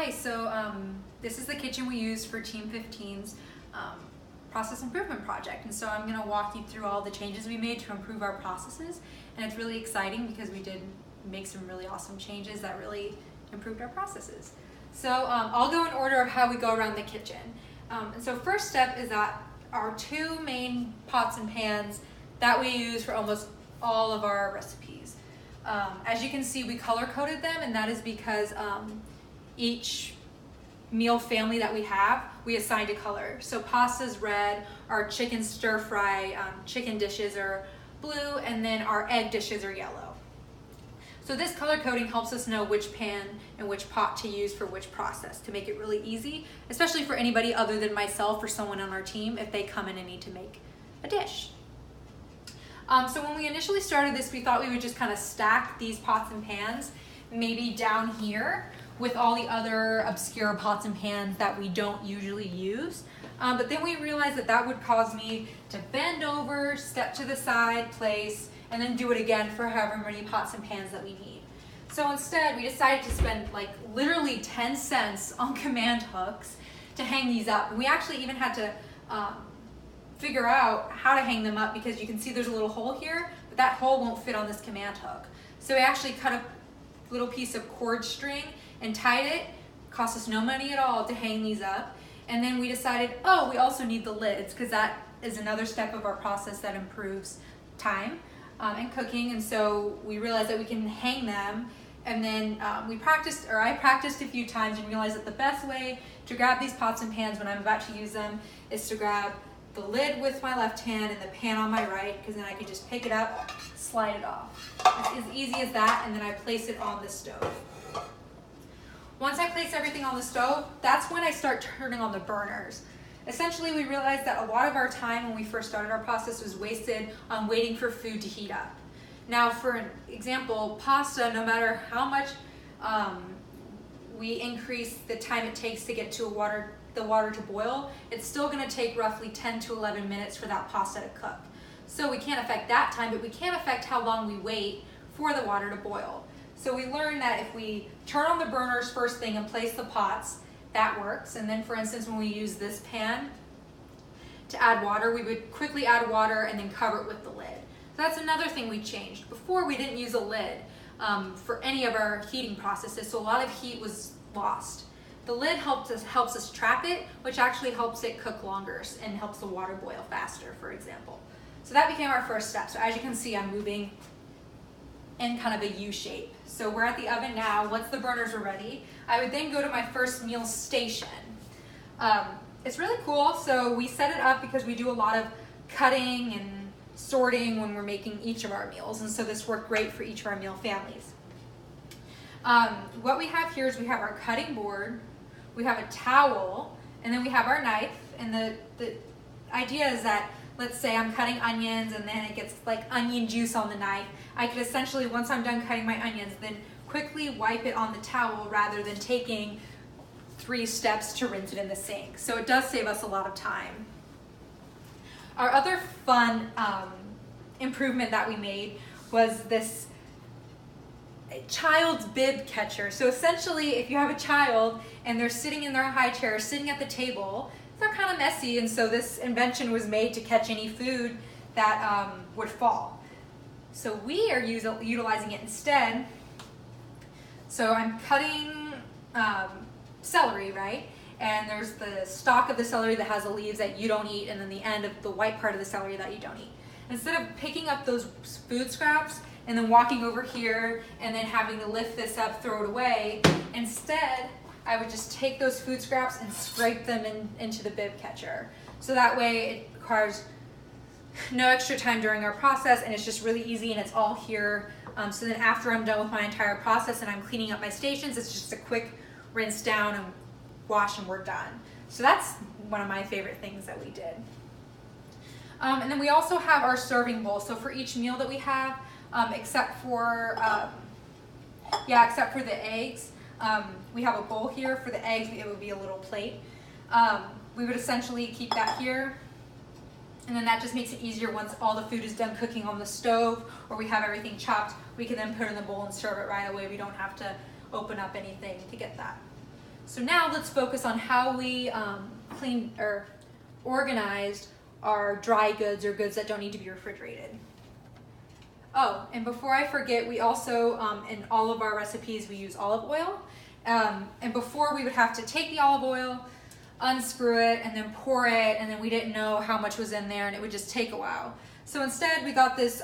Hi, this is the kitchen we used for Team 15's process improvement project. And so I'm gonna walk you through all the changes we made to improve our processes. And it's really exciting because we did make some really awesome changes that really improved our processes. So I'll go in order of how we go around the kitchen. And so first step is that our two main pots and pans that we use for almost all of our recipes. As you can see, we color coded them, and that is because each meal family that we have, we assigned a color. So pasta's red, our chicken stir fry chicken dishes are blue, and then our egg dishes are yellow. So this color coding helps us know which pan and which pot to use for which process to make it really easy, especially for anybody other than myself or someone on our team if they come in and need to make a dish. So when we initially started this, we thought we would just kind of stack these pots and pans maybe down here with all the other obscure pots and pans that we don't usually use. But then we realized that that would cause me to bend over, step to the side, place, and then do it again for however many pots and pans that we need. So instead, we decided to spend like literally 10 cents on command hooks to hang these up. And we actually even had to figure out how to hang them up because you can see there's a little hole here, but that hole won't fit on this command hook. So we actually cut a little piece of cord string and tied it. Cost us no money at all to hang these up. And then we decided, oh, we also need the lids because that is another step of our process that improves time and cooking. And so we realized that we can hang them. And then I practiced a few times and realized that the best way to grab these pots and pans when I'm about to use them is to grab the lid with my left hand and the pan on my right, because then I can just pick it up, slide it off. It's as easy as that, and then I place it on the stove. Once I place everything on the stove, that's when I start turning on the burners. Essentially, we realized that a lot of our time when we first started our process was wasted on waiting for food to heat up. Now, for an example, pasta, no matter how much we increase the time it takes to get to the water to boil, it's still going to take roughly 10 to 11 minutes for that pasta to cook. So we can't affect that time, but we can affect how long we wait for the water to boil. So we learned that if we turn on the burners first thing and place the pots, that works. And then for instance, when we use this pan to add water, we would quickly add water and then cover it with the lid. So that's another thing we changed. Before, we didn't use a lid for any of our heating processes, so a lot of heat was lost. The lid helps us trap it, which actually helps it cook longer and helps the water boil faster, for example. So that became our first step. So as you can see, I'm moving in kind of a U shape. So we're at the oven now. Once the burners are ready, I would then go to my first meal station. It's really cool. So we set it up because we do a lot of cutting and sorting when we're making each of our meals. And so this worked great for each of our meal families. What we have here is we have our cutting board, we have a towel, and then we have our knife. And the idea is that, let's say I'm cutting onions and then it gets like onion juice on the knife. I could essentially, once I'm done cutting my onions, then quickly wipe it on the towel rather than taking 3 steps to rinse it in the sink. So it does save us a lot of time. Our other fun improvement that we made was this child's bib catcher. So essentially, if you have a child and they're sitting in their high chair, sitting at the table, they're kind of messy, and so this invention was made to catch any food that would fall. So we are utilizing it instead. So I'm cutting celery, right? And there's the stalk of the celery that has the leaves that you don't eat, and then the end of the white part of the celery that you don't eat. Instead of picking up those food scraps and then walking over here and then having to lift this up, throw it away, instead I would just take those food scraps and scrape them into the bib catcher. So that way it requires no extra time during our process, and it's just really easy, and it's all here. So then after I'm done with my entire process and I'm cleaning up my stations, it's just a quick rinse down and wash and we're done. So that's one of my favorite things that we did. And then we also have our serving bowl. So for each meal that we have, except for the eggs, we have a bowl here. For the eggs, it would be a little plate. We would essentially keep that here, and then that just makes it easier once all the food is done cooking on the stove, or we have everything chopped, we can then put it in the bowl and serve it right away. We don't have to open up anything to get that. So now let's focus on how we cleaned or organized our dry goods or goods that don't need to be refrigerated. Oh, and before I forget, we also, in all of our recipes, we use olive oil. And before we would have to take the olive oil, unscrew it, and then pour it, and then we didn't know how much was in there, and it would just take a while. So instead, we got this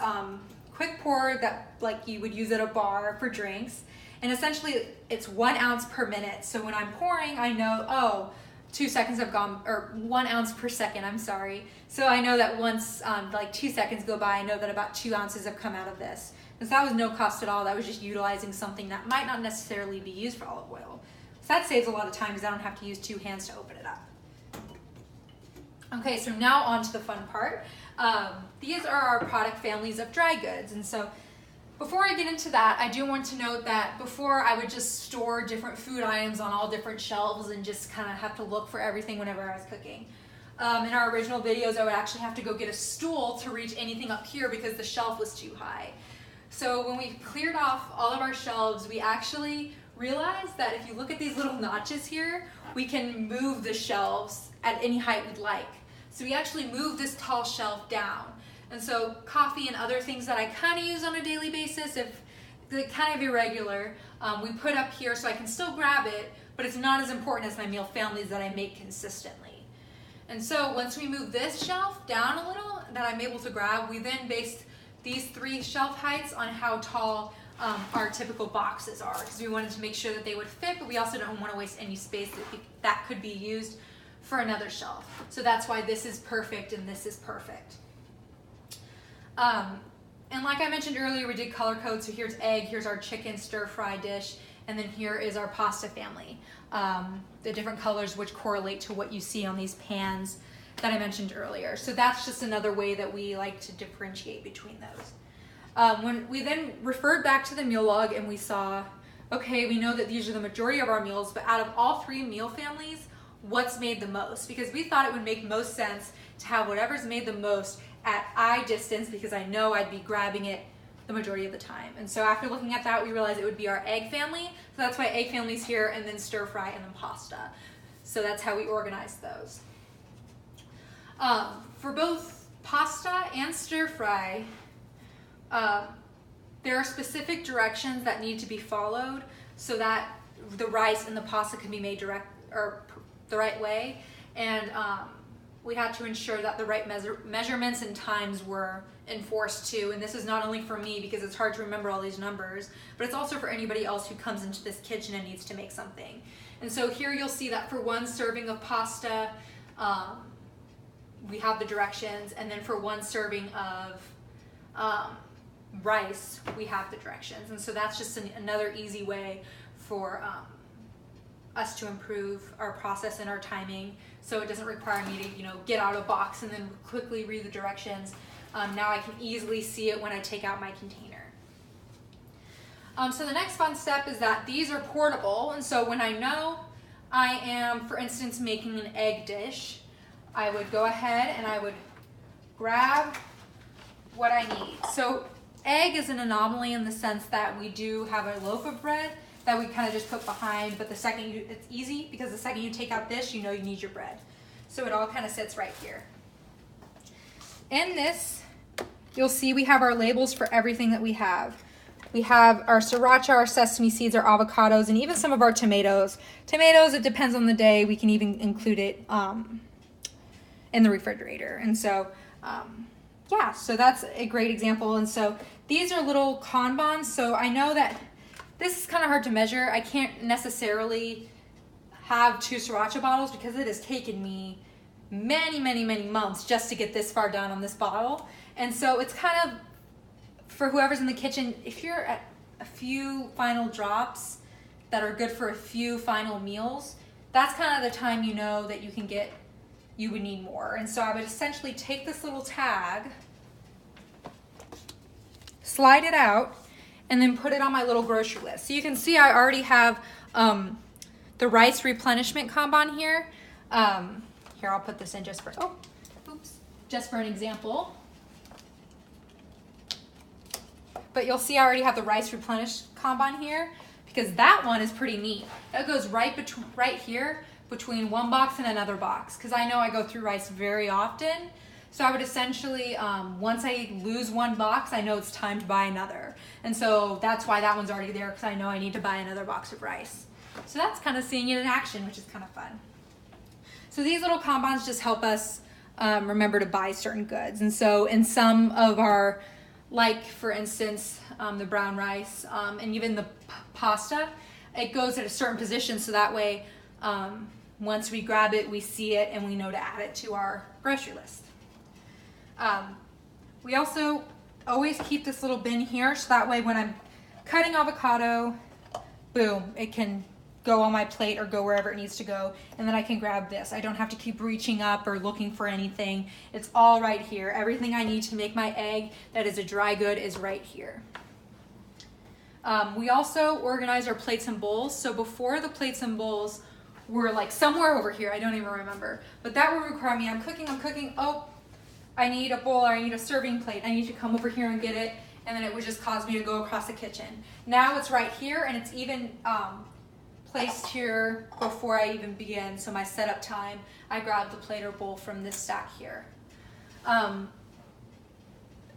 quick pour that like you would use at a bar for drinks. And essentially, it's 1 ounce per minute. So when I'm pouring, I know, oh, 2 seconds have gone, or 1 ounce per second, I'm sorry. So I know that once like 2 seconds go by, I know that about 2 ounces have come out of this. Because that was no cost at all. That was just utilizing something that might not necessarily be used for olive oil. So that saves a lot of time because I don't have to use 2 hands to open it up. Okay, so now on to the fun part. These are our product families of dry goods. And so before I get into that, I do want to note that before I would just store different food items on all different shelves and just kind of have to look for everything whenever I was cooking. In our original videos, I would actually have to go get a stool to reach anything up here because the shelf was too high. So when we cleared off all of our shelves, we actually realized that if you look at these little notches here, we can move the shelves at any height we'd like. So we actually moved this tall shelf down. And so coffee and other things that I kind of use on a daily basis, if they're kind of irregular, we put up here so I can still grab it, but it's not as important as my meal families that I make consistently. And so once we move this shelf down a little that I'm able to grab, we then based these 3 shelf heights on how tall our typical boxes are, because we wanted to make sure that they would fit, but we also don't want to waste any space that could be used for another shelf. So that's why this is perfect and this is perfect. And like I mentioned earlier, we did color code. So here's egg, here's our chicken stir-fry dish, and then here is our pasta family. The different colors which correlate to what you see on these pans that I mentioned earlier. So that's just another way that we like to differentiate between those. When we then referred back to the meal log and we saw, okay, we know that these are the majority of our meals, but out of all 3 meal families, what's made the most? Because we thought it would make most sense to have whatever's made the most at eye distance, because I know I'd be grabbing it the majority of the time. And so after looking at that, we realized it would be our egg family. So that's why egg family's here, and then stir fry, and then pasta. So that's how we organize those. For both pasta and stir fry, there are specific directions that need to be followed so that the rice and the pasta can be made the right way. And we had to ensure that the right measurements and times were enforced too. And this is not only for me because it's hard to remember all these numbers, but it's also for anybody else who comes into this kitchen and needs to make something. And so here you'll see that for 1 serving of pasta, we have the directions, and then for 1 serving of rice, we have the directions. And so that's just another easy way for us to improve our process and our timing, so it doesn't require me to get out a box and then quickly read the directions. Now I can easily see it when I take out my container. So the next fun step is that these are portable, and so when I know I am, for instance, making an egg dish, I would go ahead and I would grab what I need. So egg is an anomaly in the sense that we do have a loaf of bread that we kind of just put behind, but it's easy because the second you take out this, you know you need your bread. So it all kind of sits right here. In this, you'll see we have our labels for everything that we have. We have our sriracha, our sesame seeds, our avocados, and even some of our tomatoes. Tomatoes, it depends on the day. We can even include it in the refrigerator. And so, yeah, so that's a great example. And so these are little kanbans. So I know that this is kind of hard to measure. I can't necessarily have 2 sriracha bottles because it has taken me many, many, many months just to get this far down on this bottle. And so it's kind of, for whoever's in the kitchen, if you're at a few final drops that are good for a few final meals, that's kind of the time you know that you would need more. And so I would essentially take this little tag, slide it out, and then put it on my little grocery list. So you can see I already have the rice replenishment kanban here. Here, I'll put this in just for an example. But you'll see I already have the rice replenished kanban here because that one is pretty neat. That goes right here between one box and another box, because I know I go through rice very often. So I would essentially, once I lose one box, I know it's time to buy another. And so that's why that one's already there, because I know I need to buy another box of rice. So that's kind of seeing it in action, which is kind of fun. So these little kanbans just help us remember to buy certain goods. And so in some of our, like for instance, the brown rice and even the pasta, it goes at a certain position, so that way once we grab it, we see it and we know to add it to our grocery list. We also always keep this little bin here, so that way when I'm cutting avocado, boom, it can go on my plate or go wherever it needs to go, and then I can grab this. I don't have to keep reaching up or looking for anything. It's all right here. Everything I need to make my egg that is a dry good is right here. We also organize our plates and bowls. So before, the plates and bowls were like somewhere over here, I don't even remember, but that would require me, I'm cooking, oh, I need a bowl, or I need a serving plate, I need to come over here and get it, and then it would just cause me to go across the kitchen. Now it's right here, and it's even placed here before I even begin, so my setup time, I grab the plate or bowl from this stack here.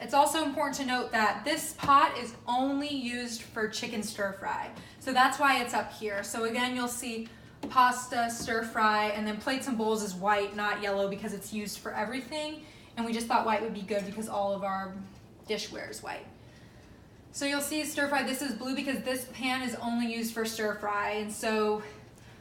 It's also important to note that this pot is only used for chicken stir fry, so that's why it's up here. So again, you'll see pasta, stir fry, and then plates and bowls is white, not yellow, because it's used for everything, and we just thought white would be good because all of our dishware is white. So you'll see stir fry, this is blue because this pan is only used for stir fry, and so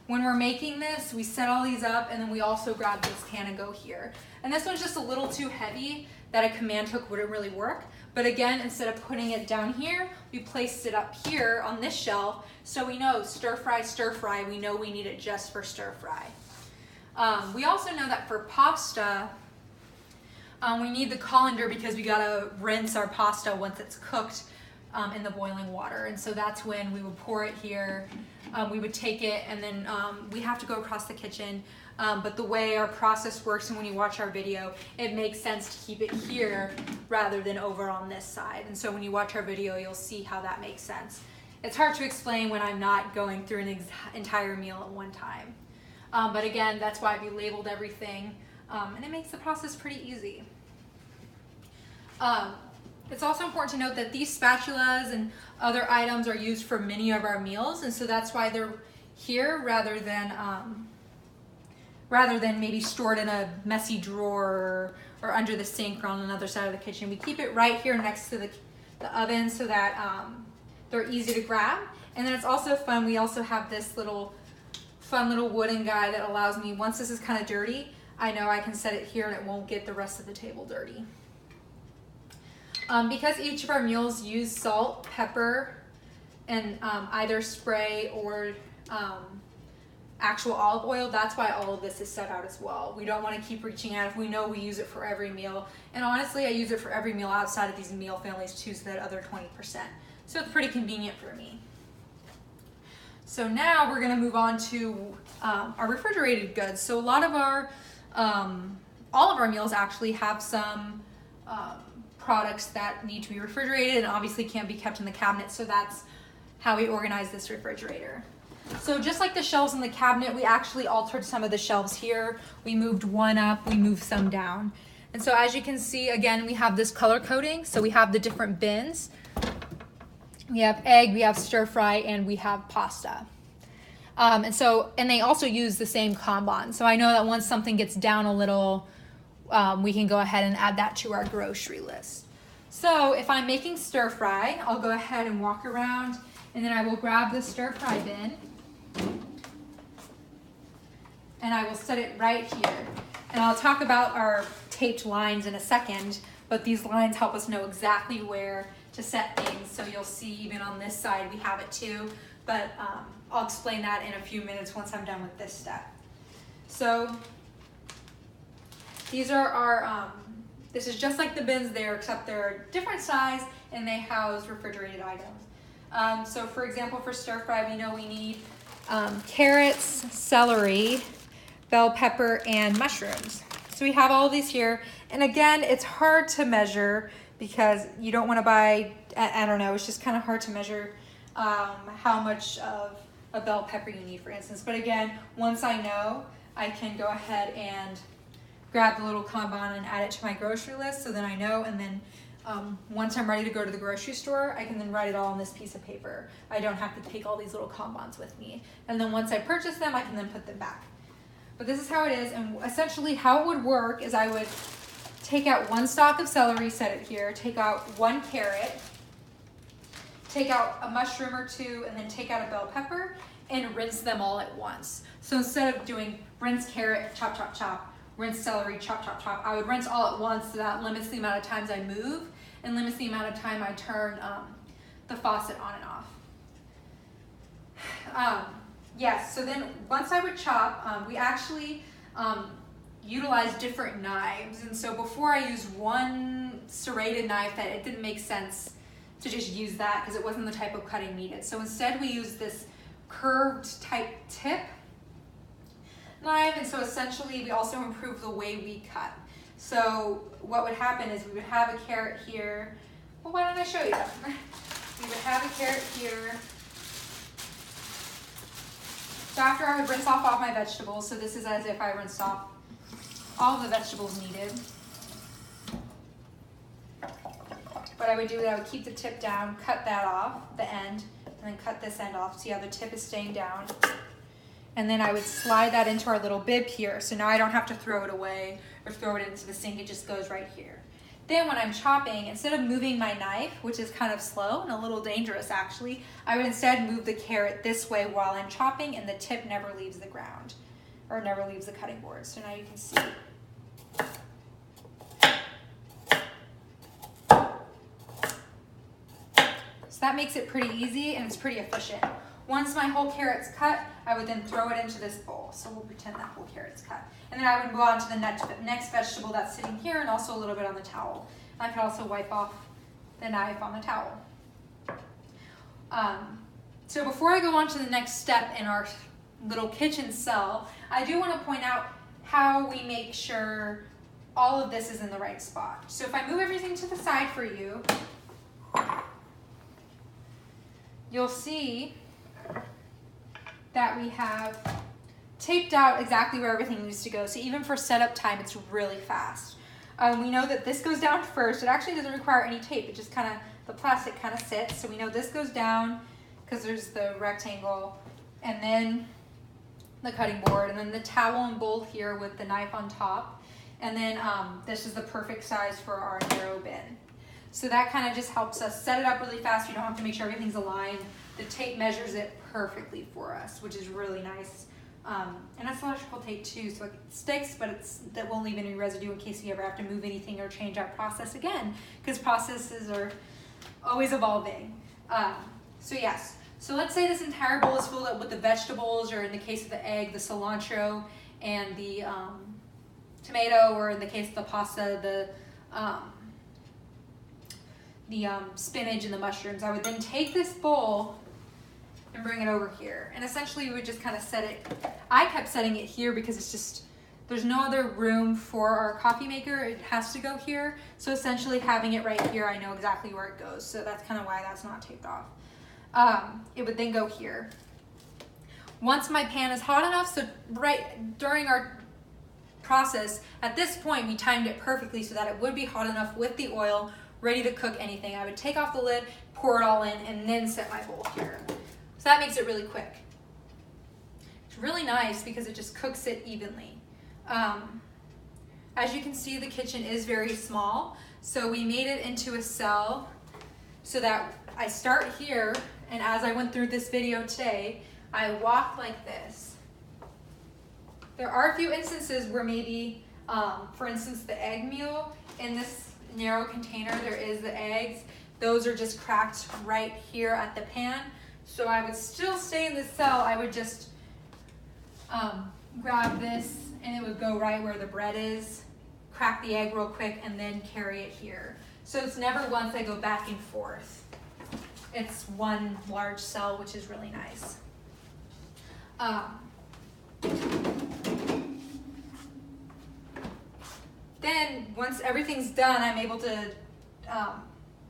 when we're making this, we set all these up, and then we also grab this pan and go here. And this one's just a little too heavy that a command hook wouldn't really work, but again, instead of putting it down here, we placed it up here on this shelf, so we know stir fry, we know we need it just for stir fry. We also know that for pasta, we need the colander because we gotta rinse our pasta once it's cooked in the boiling water, and so that's when we would pour it here. We would take it, and then we have to go across the kitchen, but the way our process works, and when you watch our video, it makes sense to keep it here rather than over on this side. And so when you watch our video, you'll see how that makes sense. It's hard to explain when I'm not going through an entire meal at one time. But again, that's why we labeled everything, and it makes the process pretty easy. It's also important to note that these spatulas and other items are used for many of our meals, and so that's why they're here rather than maybe stored in a messy drawer or under the sink or on another side of the kitchen. We keep it right here next to the oven so that they're easy to grab. And then it's also fun, we also have this fun little wooden guy that allows me, once this is kind of dirty, I know I can set it here and it won't get the rest of the table dirty. Because each of our meals use salt, pepper, and either spray or actual olive oil, that's why all of this is set out as well. We don't want to keep reaching out if we know we use it for every meal. And honestly, I use it for every meal outside of these meal families too, so that other 20%. So it's pretty convenient for me. So now we're going to move on to our refrigerated goods. So a lot of our, all of our meals actually have some products that need to be refrigerated and obviously can't be kept in the cabinet, so that's how we organize this refrigerator. So just like the shelves in the cabinet, we actually altered some of the shelves here. We moved one up, we moved some down. And so as you can see, again, we have this color coding, so we have the different bins. We have egg, we have stir fry, and we have pasta. And they also use the same kanban. So I know that once something gets down a little, we can go ahead and add that to our grocery list. So if I'm making stir fry, I'll go ahead and walk around, and then I will grab the stir fry bin, and I will set it right here. And I'll talk about our taped lines in a second, but these lines help us know exactly where to set things. So you'll see even on this side we have it too, but I'll explain that in a few minutes once I'm done with this step. So these are our, this is just like the bins there, except they're different size and they house refrigerated items. So for example, for stir fry, we know we need carrots, celery, bell pepper, and mushrooms. So we have all of these here. And again, it's hard to measure because you don't want to buy, I don't know, it's just kind of hard to measure how much of a bell pepper you need, for instance. But again, once I know, I can go ahead and grab the little Kanban and add it to my grocery list, so then I know, and then once I'm ready to go to the grocery store, I can then write it all on this piece of paper. I don't have to take all these little Kanbans with me. And then once I purchase them, I can then put them back. But this is how it is, and essentially how it would work is I would take out 1 stalk of celery, set it here, take out 1 carrot, take out a mushroom or 2, and then take out a bell pepper, and rinse them all at once. So instead of doing rinse carrot, chop, chop, chop, rinse celery, chop, chop, chop, I would rinse all at once, so that limits the amount of times I move and limits the amount of time I turn the faucet on and off. Yes, so then once I would chop, we actually utilize different knives. And so before I used one serrated knife that it didn't make sense to just use that because it wasn't the type of cutting needed. So instead we used this curved type tip knife, and so essentially we also improved the way we cut. So what would happen is we would have a carrot here. Well, why don't I show you? We would have a carrot here. So after I would rinse off all my vegetables, so this is as if I rinsed off all the vegetables needed. What I would do is I would keep the tip down, cut that off, the end, and then cut this end off. See how the tip is staying down? And then I would slide that into our little bib here. So now I don't have to throw it away or throw it into the sink, it just goes right here. Then when I'm chopping, instead of moving my knife, which is kind of slow and a little dangerous actually, I would instead move the carrot this way while I'm chopping, and the tip never leaves the ground or never leaves the cutting board. So now you can see. So that makes it pretty easy and it's pretty efficient. Once my whole carrot's cut, I would then throw it into this bowl. So we'll pretend that whole carrot's cut. And then I would go on to the next vegetable that's sitting here, and also a little bit on the towel. I could also wipe off the knife on the towel. So before I go on to the next step in our little kitchen cell, I do want to point out how we make sure all of this is in the right spot. So if I move everything to the side for you, you'll see that we have taped out exactly where everything needs to go. So even for setup time, it's really fast. We know that this goes down first. It actually doesn't require any tape. It just kind of, the plastic kind of sits. So we know this goes down because there's the rectangle, and then the cutting board, and then the towel and bowl here with the knife on top. And then this is the perfect size for our narrow bin. So that kind of just helps us set it up really fast. You don't have to make sure everything's aligned. The tape measures it perfectly for us, which is really nice. And it's electrical tape too, so it sticks, but that won't leave any residue in case you ever have to move anything or change our process again, because processes are always evolving. So yes, so let's say this entire bowl is filled up with the vegetables, or in the case of the egg, the cilantro and the tomato, or in the case of the pasta, the spinach and the mushrooms. I would then take this bowl and bring it over here. And essentially we would just kind of set it. I kept setting it here because it's just, there's no other room for our coffee maker. It has to go here. So essentially having it right here, I know exactly where it goes. So that's kind of why that's not taped off. It would then go here. Once my pan is hot enough, so right during our process, at this point we timed it perfectly so that it would be hot enough with the oil, ready to cook anything. I would take off the lid, pour it all in, and then set my bowl here. So that makes it really quick. It's really nice because it just cooks it evenly. As you can see, the kitchen is very small, so we made it into a cell so that I start here, and as I went through this video today, I walk like this. There are a few instances where maybe, for instance, the egg meal in this narrow container, there is the eggs. Those are just cracked right here at the pan. So I would still stay in this cell. I would just grab this, and it would go right where the bread is, crack the egg real quick, and then carry it here. So it's never once I go back and forth. It's one large cell, which is really nice. Then once everything's done, I'm able to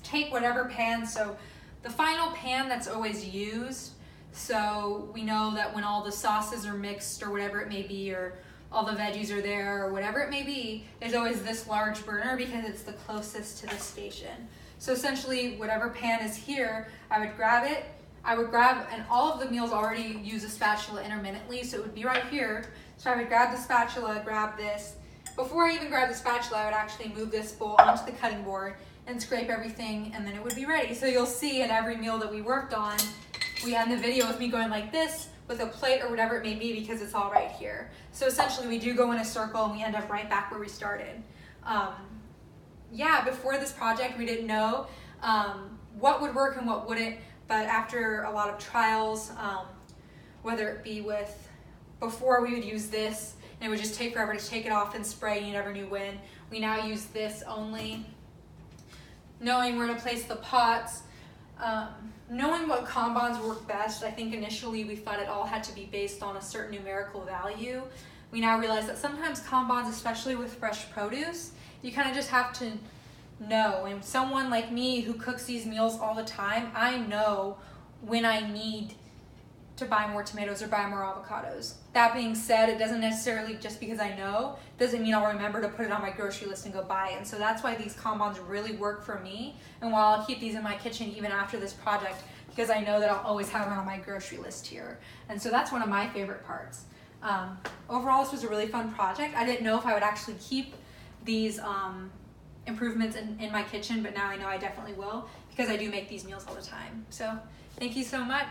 take whatever pan. So the final pan that's always used. So we know that when all the sauces are mixed or whatever it may be, or all the veggies are there or whatever it may be, there's always this large burner because it's the closest to the station. So essentially whatever pan is here, I would grab it, and all of the meals already use a spatula intermittently, so it would be right here. So I would grab the spatula, grab this. Before I even grab the spatula, I would actually move this bowl onto the cutting board and scrape everything, and then it would be ready. So you'll see in every meal that we worked on, we end the video with me going like this with a plate or whatever it may be because it's all right here. So essentially we do go in a circle and we end up right back where we started. Yeah, before this project we didn't know what would work and what wouldn't, but after a lot of trials, whether it be with, before we would use this and it would just take forever to take it off and spray, you never knew when. We now use this only. Knowing where to place the pots, knowing what kanbans work best. I think initially we thought it all had to be based on a certain numerical value. We now realize that sometimes kanbans, especially with fresh produce, you kind of just have to know. And someone like me who cooks these meals all the time, I know when I need to buy more tomatoes or buy more avocados. That being said, it doesn't necessarily, just because I know, doesn't mean I'll remember to put it on my grocery list and go buy it. And so that's why these kanbans really work for me. And while I'll keep these in my kitchen even after this project, because I know that I'll always have them on my grocery list here. And so that's one of my favorite parts. Overall, this was a really fun project. I didn't know if I would actually keep these improvements in my kitchen, but now I know I definitely will, because I do make these meals all the time. So thank you so much.